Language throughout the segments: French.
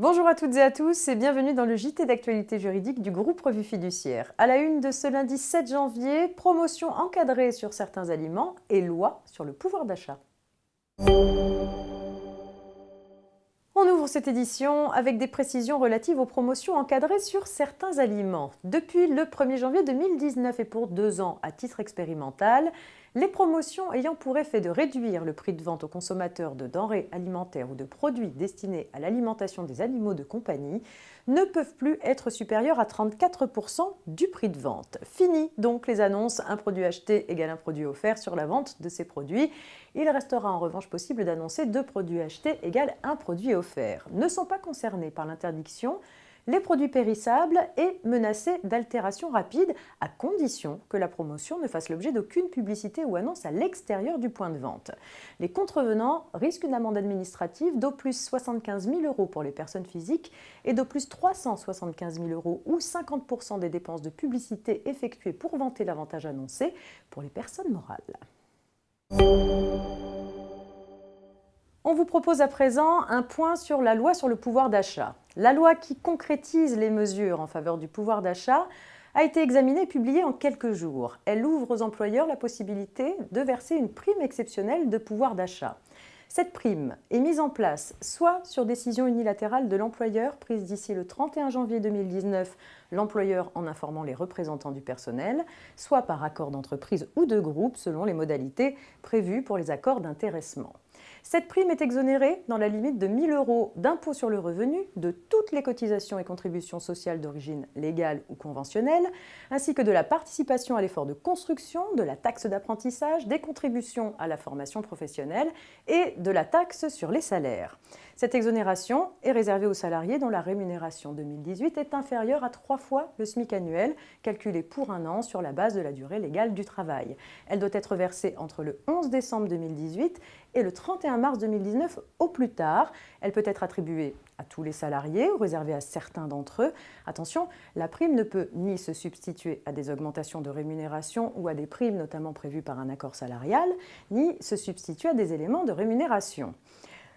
Bonjour à toutes et à tous et bienvenue dans le JT d'actualité juridique du groupe Revue Fiduciaire. À la une de ce lundi 7 janvier, promotion encadrée sur certains aliments et loi sur le pouvoir d'achat. On ouvre cette édition avec des précisions relatives aux promotions encadrées sur certains aliments. Depuis le 1er janvier 2019 et pour 2 ans à titre expérimental, les promotions ayant pour effet de réduire le prix de vente aux consommateurs de denrées alimentaires ou de produits destinés à l'alimentation des animaux de compagnie ne peuvent plus être supérieures à 34% du prix de vente. Fini donc les annonces « un produit acheté égale un produit offert » sur la vente de ces produits. Il restera en revanche possible d'annoncer 2 produits achetés égale un produit offert. Ne sont pas concernés par l'interdiction les produits périssables et menacés d'altération rapide, à condition que la promotion ne fasse l'objet d'aucune publicité ou annonce à l'extérieur du point de vente. Les contrevenants risquent une amende administrative d'au plus 75 000 € pour les personnes physiques et d'au plus 375 000 € ou 50% des dépenses de publicité effectuées pour vanter l'avantage annoncé pour les personnes morales. On vous propose à présent un point sur la loi sur le pouvoir d'achat. La loi qui concrétise les mesures en faveur du pouvoir d'achat a été examinée et publiée en quelques jours. Elle ouvre aux employeurs la possibilité de verser une prime exceptionnelle de pouvoir d'achat. Cette prime est mise en place soit sur décision unilatérale de l'employeur prise d'ici le 31 janvier 2019, l'employeur en informant les représentants du personnel, soit par accord d'entreprise ou de groupe selon les modalités prévues pour les accords d'intéressement. Cette prime est exonérée dans la limite de 1 000 € d'impôt sur le revenu, de toutes les cotisations et contributions sociales d'origine légale ou conventionnelle, ainsi que de la participation à l'effort de construction, de la taxe d'apprentissage, des contributions à la formation professionnelle et de la taxe sur les salaires. Cette exonération est réservée aux salariés dont la rémunération 2018 est inférieure à 3 fois le SMIC annuel, calculé pour un an sur la base de la durée légale du travail. Elle doit être versée entre le 11 décembre 2018 et le 31 mars 2019 au plus tard. Elle peut être attribuée à tous les salariés ou réservée à certains d'entre eux. Attention, la prime ne peut ni se substituer à des augmentations de rémunération ou à des primes notamment prévues par un accord salarial, ni se substituer à des éléments de rémunération.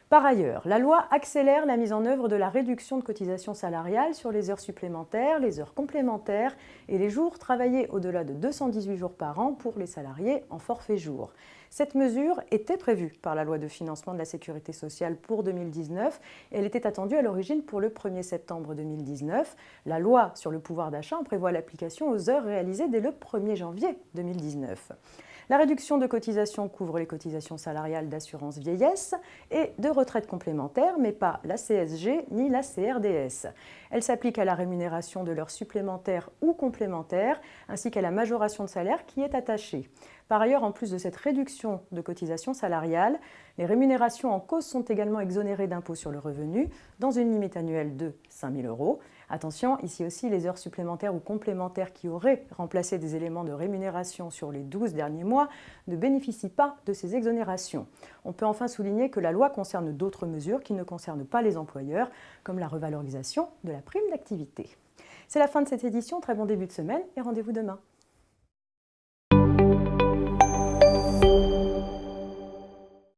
Par ailleurs, la loi accélère la mise en œuvre de la réduction de cotisations salariales sur les heures supplémentaires, les heures complémentaires et les jours travaillés au-delà de 218 jours par an pour les salariés en forfait jour. Cette mesure était prévue par la loi de financement de la sécurité sociale pour 2019 et elle était attendue à l'origine pour le 1er septembre 2019. La loi sur le pouvoir d'achat en prévoit l'application aux heures réalisées dès le 1er janvier 2019. La réduction de cotisations couvre les cotisations salariales d'assurance vieillesse et de retraite complémentaire, mais pas la CSG ni la CRDS. Elle s'applique à la rémunération de l'heure supplémentaire ou complémentaire, ainsi qu'à la majoration de salaire qui est attachée. Par ailleurs, en plus de cette réduction de cotisations salariales, les rémunérations en cause sont également exonérées d'impôt sur le revenu dans une limite annuelle de 5 000 €. Attention, ici aussi, les heures supplémentaires ou complémentaires qui auraient remplacé des éléments de rémunération sur les 12 derniers mois ne bénéficient pas de ces exonérations. On peut enfin souligner que la loi concerne d'autres mesures qui ne concernent pas les employeurs, comme la revalorisation de la prime d'activité. C'est la fin de cette édition, très bon début de semaine et rendez-vous demain.